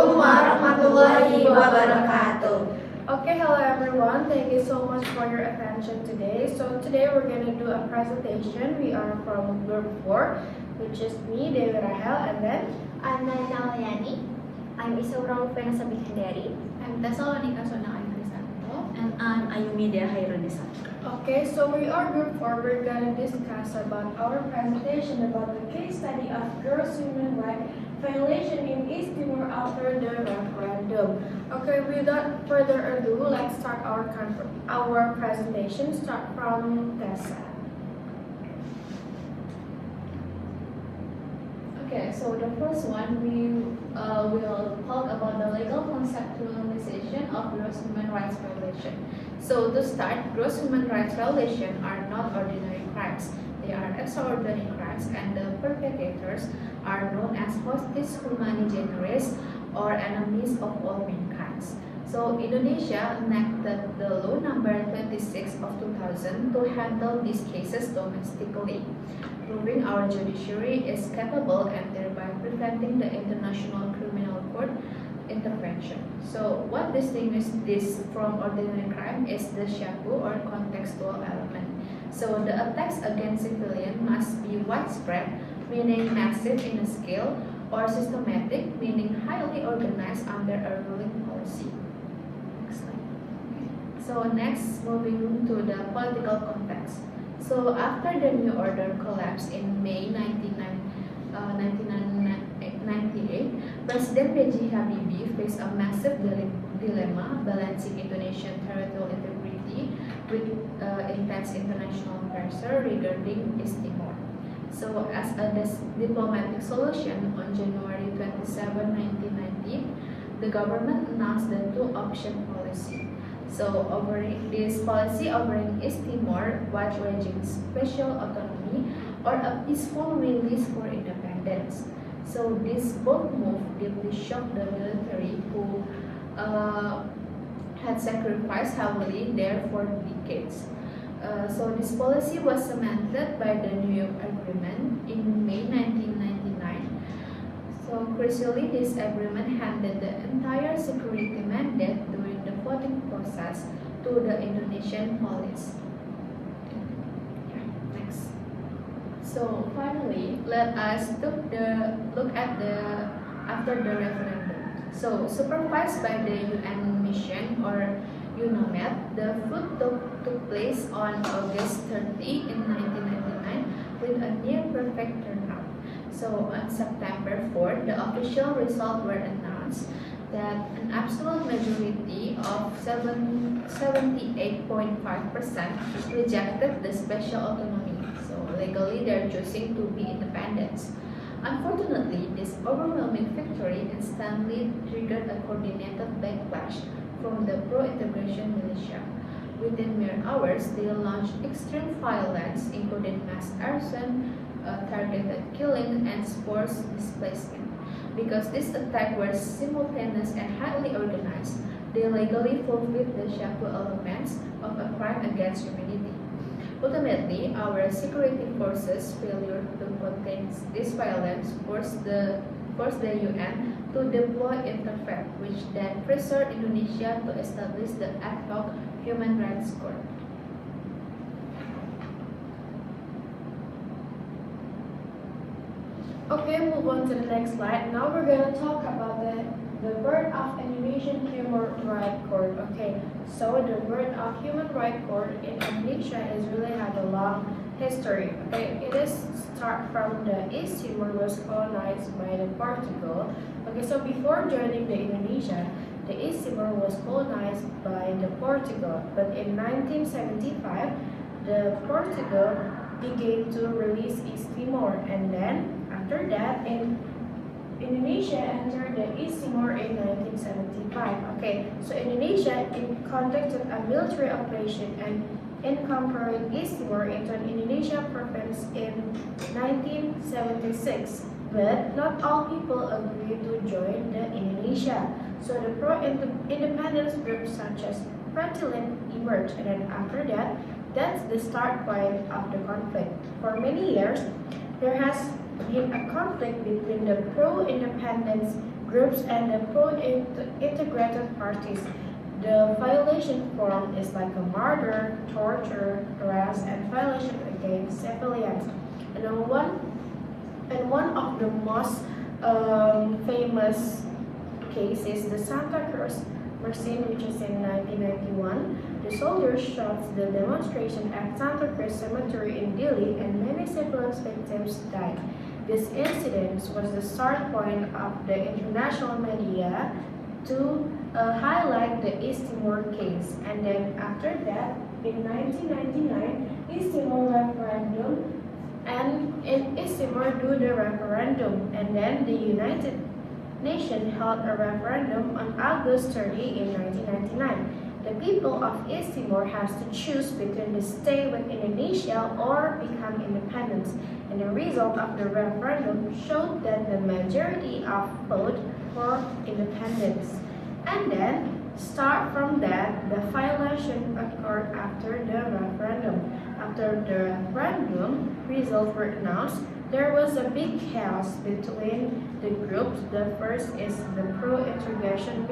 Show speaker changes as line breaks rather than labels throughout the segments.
Assalamualaikum warahmatullahi wabarakatuh.
Okay, hello everyone. Thank you so much for your attention today. So today we're going to do a presentation. We are from Group 4, which is me, Dewi Rahel, and then
I'm Naina Alyani. I'm Isaura Venasa Bikhandari.
I'm Thessalonica Sona Crisanto.
And I'm Ayumi Dea Hairunisa.
Okay, so we are Group 4. We're going to discuss about our presentation about the case study of gross human rights violation in East Timor after the referendum. Okay, without further ado, let's start our presentation. Start from Tessa.
Okay, so the first one we will talk about the legal conceptualization of gross human rights violation. So to start, gross human rights violation are not ordinary crimes. They are extraordinary crimes, and the perpetrators are known as hostis humani generis or enemies of all mankind. So Indonesia enacted the law number 26 of 2000 to handle these cases domestically, proving our judiciary is capable and thereby preventing the International Criminal Court intervention. So what distinguishes this from ordinary crime is the syaku or contextual element. So the attacks against civilians must be widespread, meaning massive in a scale, or systematic, meaning highly organized under a ruling policy. Next slide. So next, moving to the political context. So after the New Order collapsed in May 1998, President B.J. Habibie faced a massive dilemma balancing Indonesian territorial integrity with intense international pressure regarding East Timor. So as a diplomatic solution, on January 27, 1990, the government announced the two-option policy. So this policy offering East Timor wide-ranging special autonomy or a peaceful release for independence. So this both move deeply shocked the military who had sacrificed heavily there for decades. So this policy was cemented by the New York Agreement in May 1999. So crucially, this agreement handed the entire security mandate during the voting process to the Indonesian police. Next. So finally, let us look at the after the referendum. So supervised by the UN mission or UNOMED, the vote took place on August 30 in 1999 with a near perfect turnout. So on September 4, the official results were announced that an absolute majority of 78.5% rejected the special autonomy. So legally they're choosing to be independent. Unfortunately, this overwhelming victory instantly triggered a coordinated backlash from the pro-integration militia. Within mere hours, they launched extreme violence, including mass arson, targeted killing, and forced displacement. Because these attacks were simultaneous and highly organized, they legally fulfilled the syaku elements of a crime against humanity. Ultimately, our security forces' failure to contain this violence forced the UN to deploy Interfact, which then pressured Indonesia to establish the ad hoc Human Rights Court.
Okay, move on to the next slide. Now we're going to talk about the birth of Indonesian Human Rights Court. Okay, so the birth of Human Rights Court in Indonesia is really had a long history. Okay, it is start from the East Timor was colonized by the Portugal. Okay, so before joining the Indonesia, the East Timor was colonized by the Portugal. But in 1975, the Portugal began to release East Timor, and then after that, Indonesia entered the East Timor in 1975. Okay, so Indonesia conducted a military operation and incorporated East Timor into an Indonesia province in 1976. But not all people agreed to join the Indonesia. So the pro-independence groups such as Frontilan emerged, and then after that, that's the start point of the conflict. For many years, there has been a conflict between the pro-independence groups and the pro-integrated parties. The violation form is like a murder, torture, arrest, and violation against civilians. And one of the most famous case is the Santa Cruz Machine, which is in 1991. The soldiers shot the demonstration at Santa Cruz Cemetery in Delhi, and many civil victims died. This incident was the start point of the international media to highlight the East Timor case. And then after that, in 1999, East Timor referendum, and in East Timor do the referendum, and then the United Nations held a referendum on August 30 in 1999. The people of East Timor has to choose between to stay with Indonesia or become independent. And the result of the referendum showed that the majority of vote for independence. And then, start from that, the violation occurred after the referendum. After the referendum results were announced, there was a big chaos between the groups. The first is the pro-integration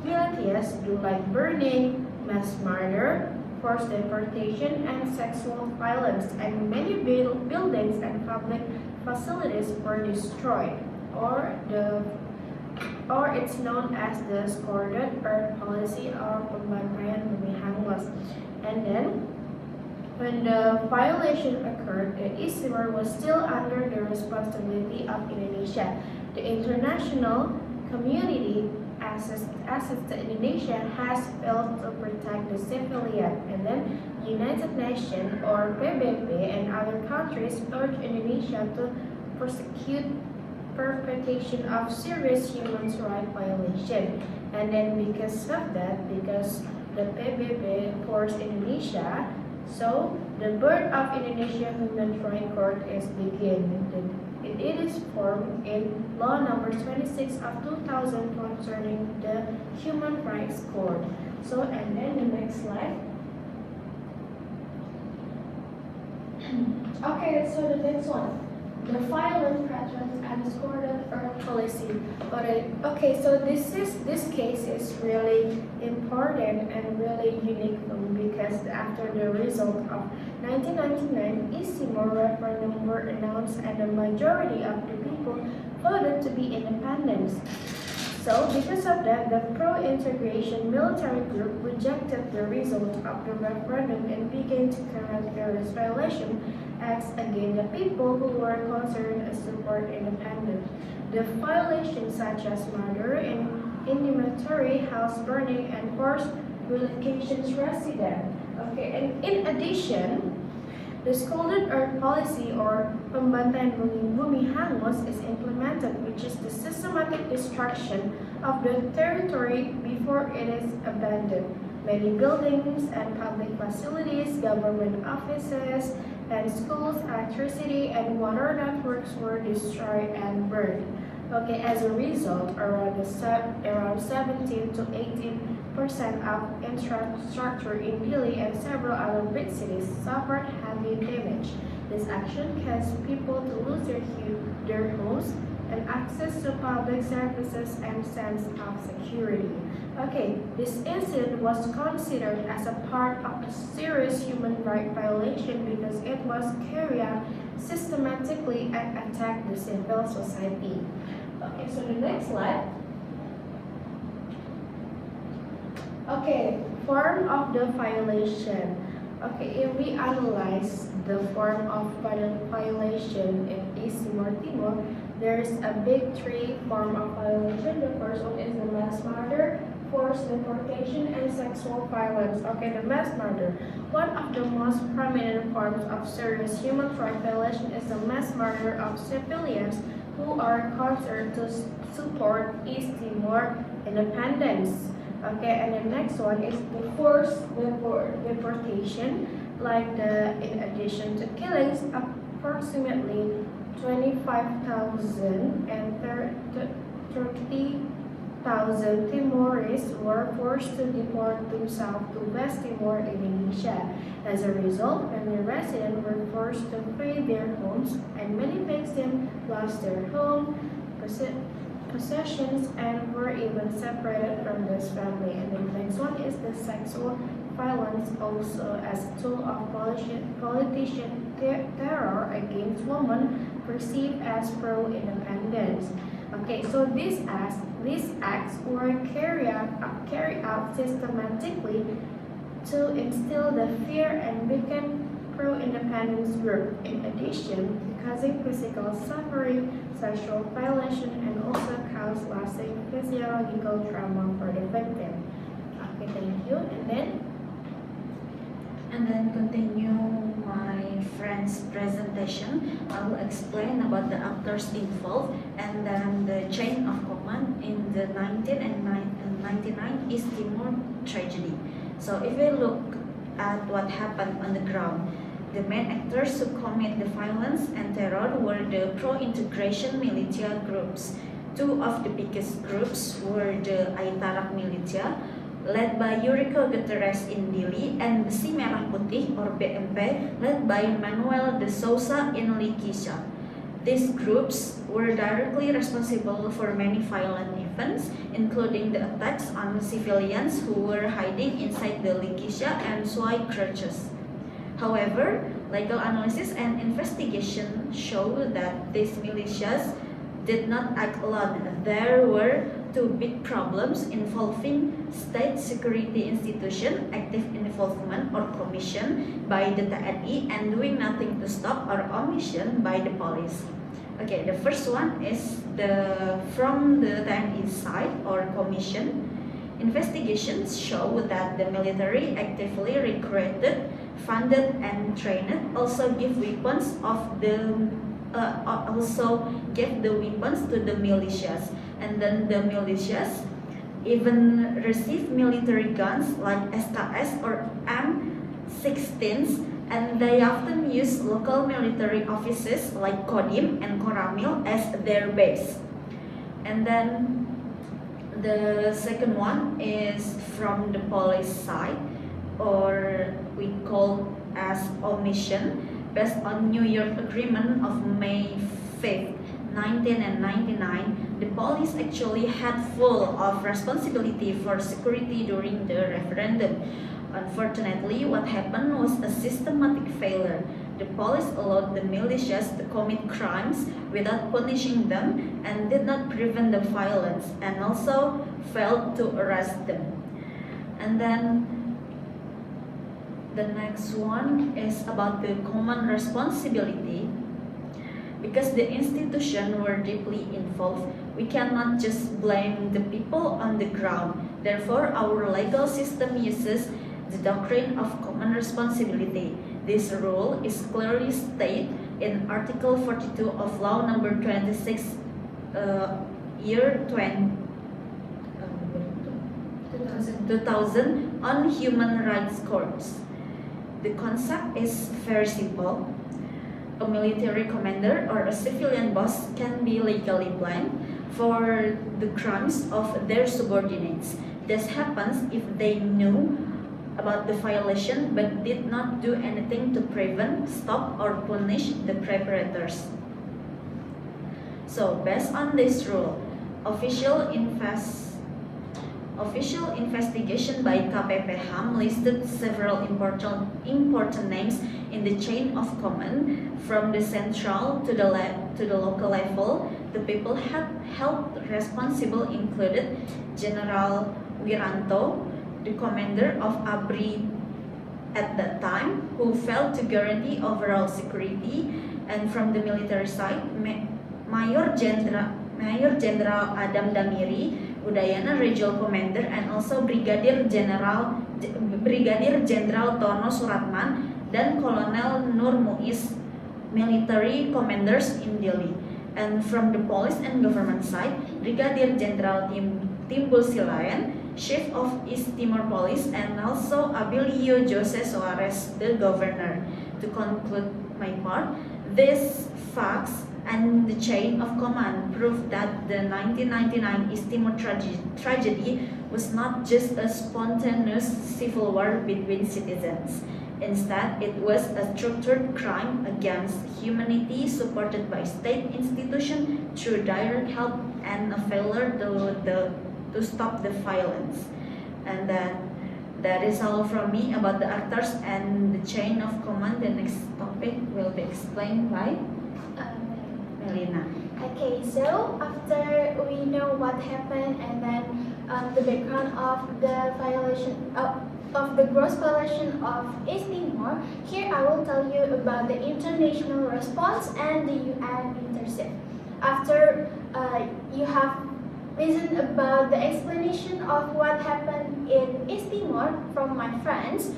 militias do like burning, mass murder, forced deportation, and sexual violence, and many buildings and public facilities were destroyed, or it's known as the Scorded Earth Policy or Pembantaian Bumi Hangus. And then, when the violation occurred, the East Timor was still under the responsibility of Indonesia. The international community, as to Indonesia, has failed to protect the civilian, and then United Nations or PBB and other countries urged Indonesia to prosecute perpetration of serious human rights violation. And then because of that, because the PBB forced Indonesia, so the birth of Indonesia Human Rights Court is begin. It is formed in Law Number 26 of 2000 concerning the Human Rights Court. So, and then the next slide. Okay, so the next one. The violent patterns and Scorded Earth Policy. Okay, so this case is really important and really unique because after the result of 1999 East Timor referendum were announced and the majority of the people voted to be independent. So because of that, the pro-integration military group rejected the result of the referendum and began to commit various violation acts against the people who were concerned and support independence. The violations such as murder, intimidatory, house burning, and forced relocations resident. Okay, and in addition, the Scorded Earth Policy or Pembantaian Bumi Hangus is implemented, which is the systematic destruction of the territory before it is abandoned. Many buildings and public facilities, government offices, and schools, electricity, and water networks were destroyed and burned. Okay, as a result, around 17 to 18% of infrastructure in Delhi and several other big cities suffered heavy damage. This action caused people to lose their homes and access to public services and sense of security. Okay, this incident was considered as a part of a serious human rights violation because it was carried out systematically and attacked the civil society. Okay, so the next slide. Okay, form of the violation. Okay, if we analyze the form of violation in East Timor, there is a big three form of violation. The first one is the mass murder, forced deportation, and sexual violence. Okay, the mass murder. One of the most prominent forms of serious human rights violation is the mass murder of civilians who are considered to support East Timor independence. Okay, and the next one is the forced deportation. In addition to killings, approximately 25,000 and 30,000 Timorese were forced to deport themselves to West Timor, Indonesia. As a result, many residents were forced to flee their homes, and many victims lost their home, possessions and were even separated from this family. And the next one is the sexual violence also as a tool of politician terror against women perceived as pro-independence. Okay, so these acts were carried out systematically to instill the fear and weaken pro-independence group. In addition, causing physical suffering, sexual violation, and also cause lasting physiological trauma for the victim. Okay, thank you.
And then continue my friend's presentation. I will explain about the actors involved and then the chain of command in the 1999 East Timor tragedy. So if we look at what happened on the ground, the main actors who commit the violence and terror were the pro-integration militia groups. Two of the biggest groups were the Aitarak militia, led by Eurico Guterres in Dili, and Besi Merah Putih or BMP, led by Manuel de Sousa in Likisha. These groups were directly responsible for many violent events, including the attacks on civilians who were hiding inside the Likisha and Suai churches. However, legal analysis and investigation show that these militias did not act alone. There were two big problems involving state security institution, active involvement or commission by the TNI, and doing nothing to stop or omission by the police. Okay, the first one is from the TNI side or commission. Investigations show that the military actively recruited, funded, and trained, also gave the weapons to the militias, and then the militias even received military guns like SKS or M16s, and they often use local military offices like Kodim and Koramil as their base. And then the second one is from the police side, or we call as omission, based on New York Agreement of May 5th, 1999, the police actually had full of responsibility for security during the referendum. Unfortunately, what happened was a systematic failure. The police allowed the militias to commit crimes without punishing them and did not prevent the violence, and also failed to arrest them. And then the next one is about the common responsibility. Because the institutions were deeply involved, we cannot just blame the people on the ground. Therefore, our legal system uses the doctrine of common responsibility. This rule is clearly stated in Article 42 of Law Number 26, year 2000 on Human Rights Courts. The concept is very simple. A military commander or a civilian boss can be legally blamed for the crimes of their subordinates. This happens if they knew about the violation but did not do anything to prevent, stop, or punish the perpetrators. So, based on this rule, official investigation by KPPHAM listed several important names in the chain of command, from the central to the local level. The people held responsible included General Wiranto, the commander of ABRI at that time, who failed to guarantee overall security, and from the military side, Major General Adam Damiri, Udayana Regional Commander, and also Brigadier General Tono Suratman dan Colonel Nur Muiz, military commanders in Delhi. And from the police and government side, Brigadier General Timbul Silayan, Chief of East Timor Police, and also Abilio Jose Soares, the governor. To conclude my part, these facts and the chain of command prove that the 1999 East Timor tragedy was not just a spontaneous civil war between citizens. Instead, it was a structured crime against humanity supported by state institutions through direct help and a failure to stop the violence. And then that is all from me about the actors and the chain of command. The next topic will be explained by Melina.
Okay, so after we know what happened and then the background of the violation of the gross violation of East Timor, here I will tell you about the international response and the UN intercept. After you have listened about the explanation of what happened in East Timor from my friends,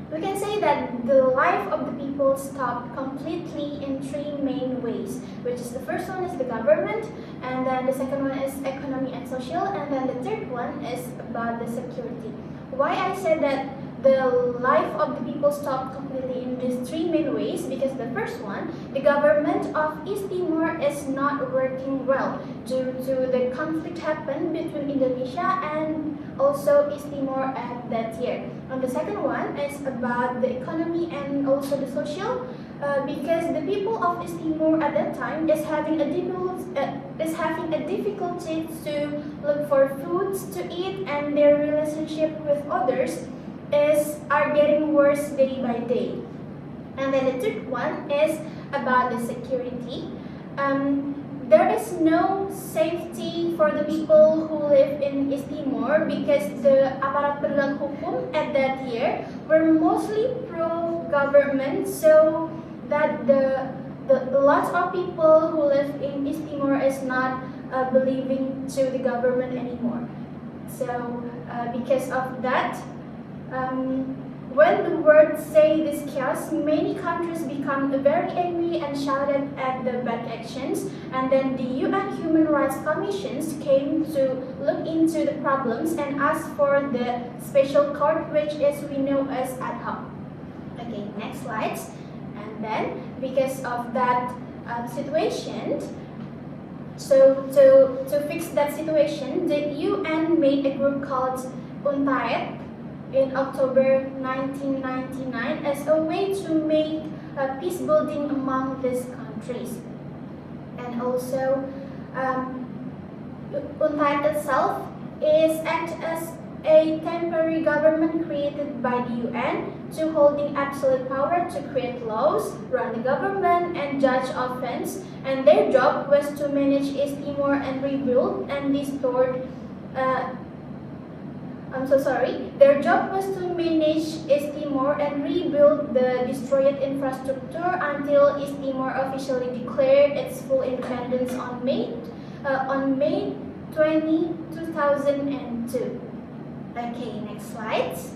we can say that the life of the people stopped completely in three main ways, which is the first one is the government, and then the second one is economy and social, and then the third one is about the security. Why I said that the life of the people stopped completely in these three main ways? Because the first one, the government of East Timor is not working well due to the conflict happened between Indonesia and also East Timor at that year. And the second one is about the economy and also the social, because the people of East Timor at that time is having a difficulty to look for foods to eat, and their relationship with others are getting worse day by day. And then the third one is about the security. There is no safety for the people who live in East Timor because the aparat penegak hukum at that year were mostly pro-government, so that the lots of people who live in East Timor is not believing to the government anymore. So because of that, when the world say this chaos, many countries become very angry and shouted at the bad actions, and then the UN Human Rights Commissions came to look into the problems and asked for the special court, which is we know as ad hoc. Okay, next slides. And then because of that situation, so to fix that situation, the UN made a group called UNTAED in October 1999 as a way to make peace building among these countries. And also, UNTAED itself is act as a temporary government created by the UN to holding absolute power to create laws, run the government, and judge offense. And their job was to manage East Timor and rebuild and restore. Their job was to manage East Timor and rebuild the destroyed infrastructure until East Timor officially declared its full independence on May 20, 2002. Okay, next slides.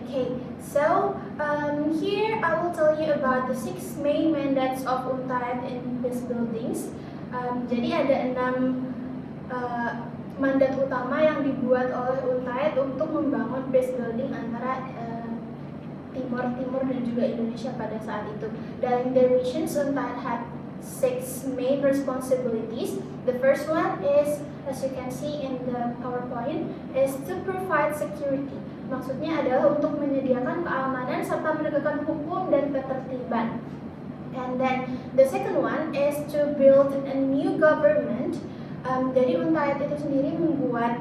Okay, so here I will tell you about the 6 main mandates of UNTAED in peace buildings. Jadi ada 6 mandat utama yang dibuat oleh UNTAED untuk membangun peace building antara Timor dan juga Indonesia pada saat itu. Dalam their missions, UNTAED had 6 main responsibilities. The first one is, as you can see in the PowerPoint, is to provide security. Maksudnya adalah untuk menyediakan keamanan serta menegakkan hukum dan ketertiban. And then the second one is to build a new government. Jadi UNTAED itu sendiri membuat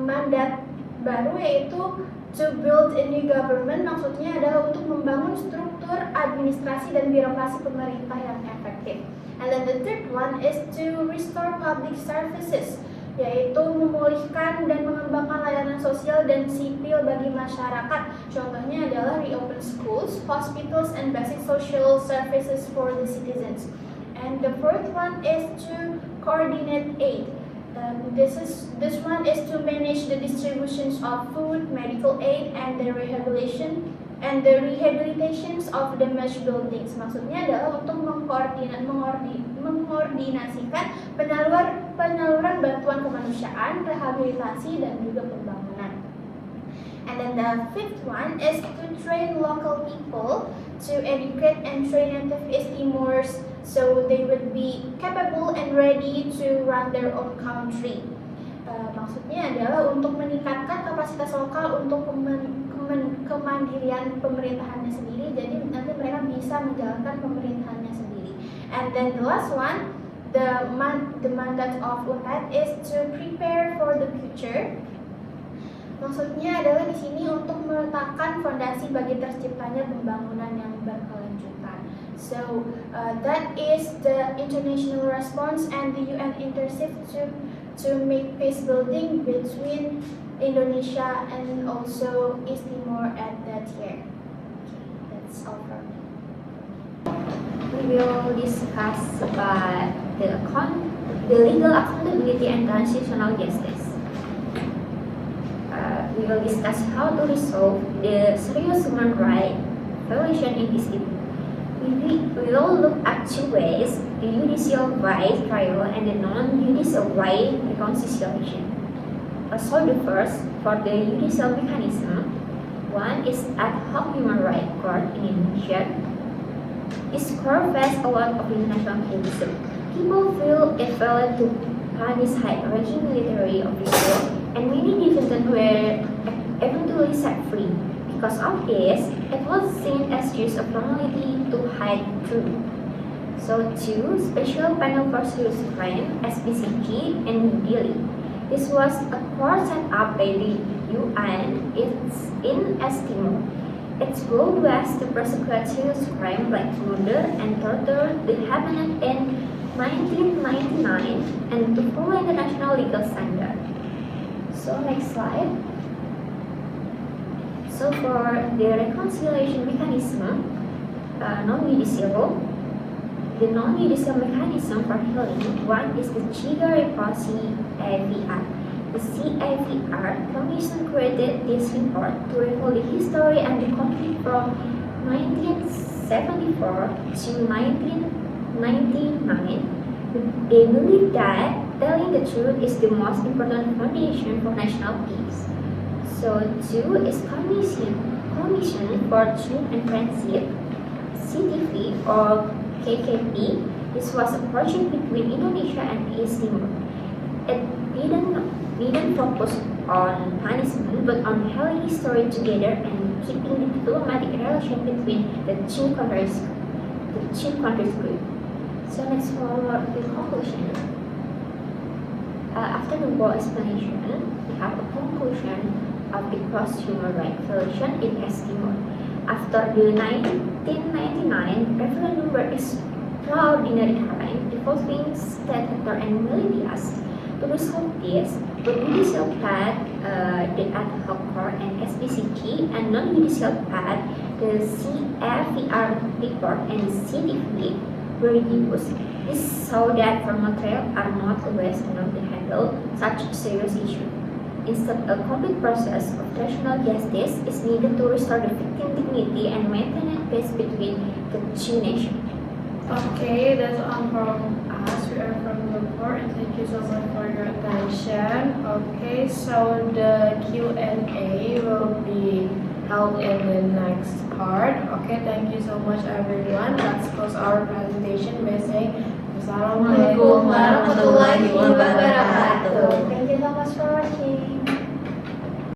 mandat baru, yaitu to build a new government. Maksudnya adalah untuk membangun struktur administrasi dan birokrasi pemerintah yang efektif. And then the third one is to restore public services, yaitu memulihkan dan mengembangkan layanan sosial dan sipil bagi masyarakat. Contohnya adalah reopen schools, hospitals, and basic social services for the citizens. And the fourth one is to coordinate aid. This one is to manage the distributions of food, medical aid, and the rehabilitations of damaged buildings. Maksudnya adalah untuk mengkoordinasikan penyaluran bantuan kemanusiaan, rehabilitasi, dan juga pembangunan. And then the fifth one is to train local people to educate and train native East Timors so they would be capable and ready to run their own country. Maksudnya adalah untuk meningkatkan kapasitas lokal untuk kemandirian pemerintahannya sendiri. Jadi nanti mereka bisa menjalankan pemerintahannya sendiri. And then the last one, the mandate of UNTAD is to prepare for the future. Maksudnya adalah di sini untuk meletakkan fondasi bagi terciptanya pembangunan yang berkelanjutan. So that is the international response and the UN intercept to make peace building between Indonesia and also East Timor at that year. Okay, that's all from me.
We will discuss about the legal accountability and transitional justice. We will discuss how to resolve the serious human rights violation in East Timor. We will look at two ways: the judicial right trial and the non-judicial right reconciliation. So the first, for the judicial mechanism, one is ad hoc human rights court in Indonesia. This court faced a lot of international criticism. People feel it failed to punish high-ranking military officials, and many defendants were eventually set free. Because of this, it was seen as just a formality to hide truth. So, two, Special Panel for Serious Crime (SPCG) in Delhi. This was a court set up by the UN. It's in East Timor. Its goal was to prosecute serious crime like murder and torture that happened in 1999 and to follow international legal standard. So, next slide. So for the reconciliation mechanism, non-judicial, the non-judicial mechanism for healing, one is the Chiga Reposi CAVR. The CAVR Commission created this report to recall the history and the conflict from 1974 to 1999. They believe that telling the truth is the most important foundation for national peace. So, two is Commission for Truth and Friendship, CTV or KKP. This was a project between Indonesia and East Timor. It didn't focus on punishment, but on healing history together and keeping the diplomatic relation between the two countries good. So next for the conclusion. After the whole explanation, we have a conclusion of the gross human rights violation in East Timor. After the 1999 referendum were extraordinary crime involving state actors and militias. To resolve this, the judicial path, the ad hoc court and SPCG, and non-judicial path, the CFVR report and CTV were used. This so that formal trials are not always enough to handle such serious issue. Instead, a complete process of traditional justice is needed to restore the victim dignity and maintain peace between the two nations.
Okay, that's all from us. We are from the court, and thank you so much for your attention. Okay, so the Q&A will be held in the next part. Okay, thank you so much everyone. Let's close our presentation by saying Assalamualaikum warahmatullahi wabarakatuh.
Thank you so much for watching.